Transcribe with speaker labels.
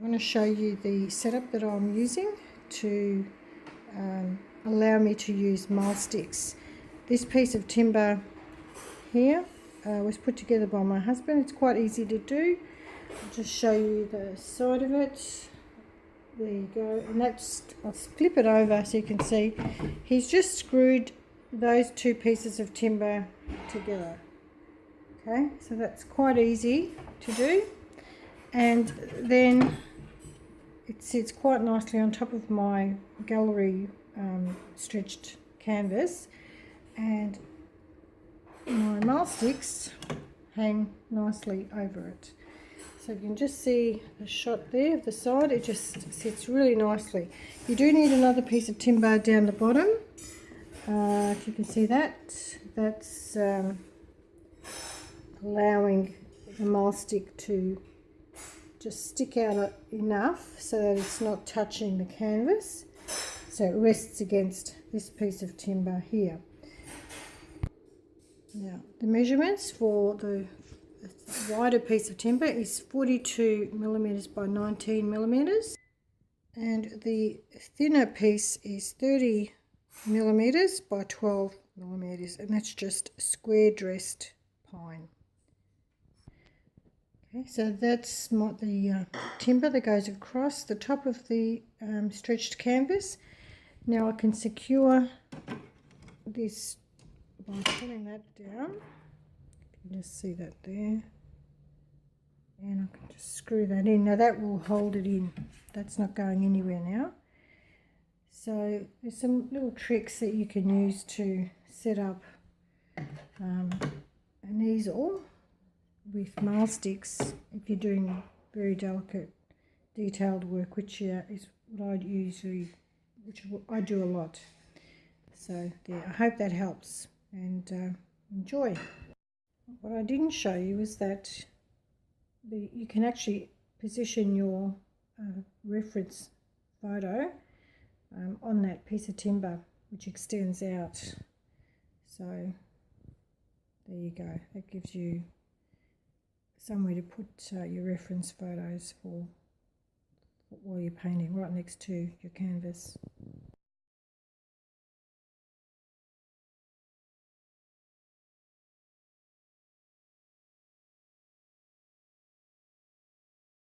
Speaker 1: I'm going to show you the setup that I'm using to allow me to use Mahl sticks. This piece of timber here was put together by my husband. It's quite easy to do. I'll just show you the side of it. There you go, and that's, I'll flip it over so you can see. He's just screwed those two pieces of timber together. Okay, so that's quite easy to do, and then it sits quite nicely on top of my gallery stretched canvas, and my Mahl sticks hang nicely over it. So you can just see the shot there of the side, it just sits really nicely. You do need another piece of timber down the bottom. If you can see that, that's allowing the Mahl stick to just stick out enough so that it's not touching the canvas. So it rests against this piece of timber here. Now the measurements for the wider piece of timber is 42 millimeters by 19 millimeters, and the thinner piece is 30 millimeters by 12 millimeters, and that's just square dressed pine. Okay, so that's the timber that goes across the top of the stretched canvas. Now I can secure this by pulling that down. You can just see that there, and I can just screw that in. Now that will hold it in, that's not going anywhere now. So there's some little tricks that you can use to set up an easel with Mahl sticks if you're doing very delicate detailed work, which is what I do a lot. So there, I hope that helps, and enjoy. What I didn't show you is that you can actually position your reference photo on that piece of timber, which extends out. So there you go, that gives you somewhere to put your reference photos for while you're painting, right next to your canvas.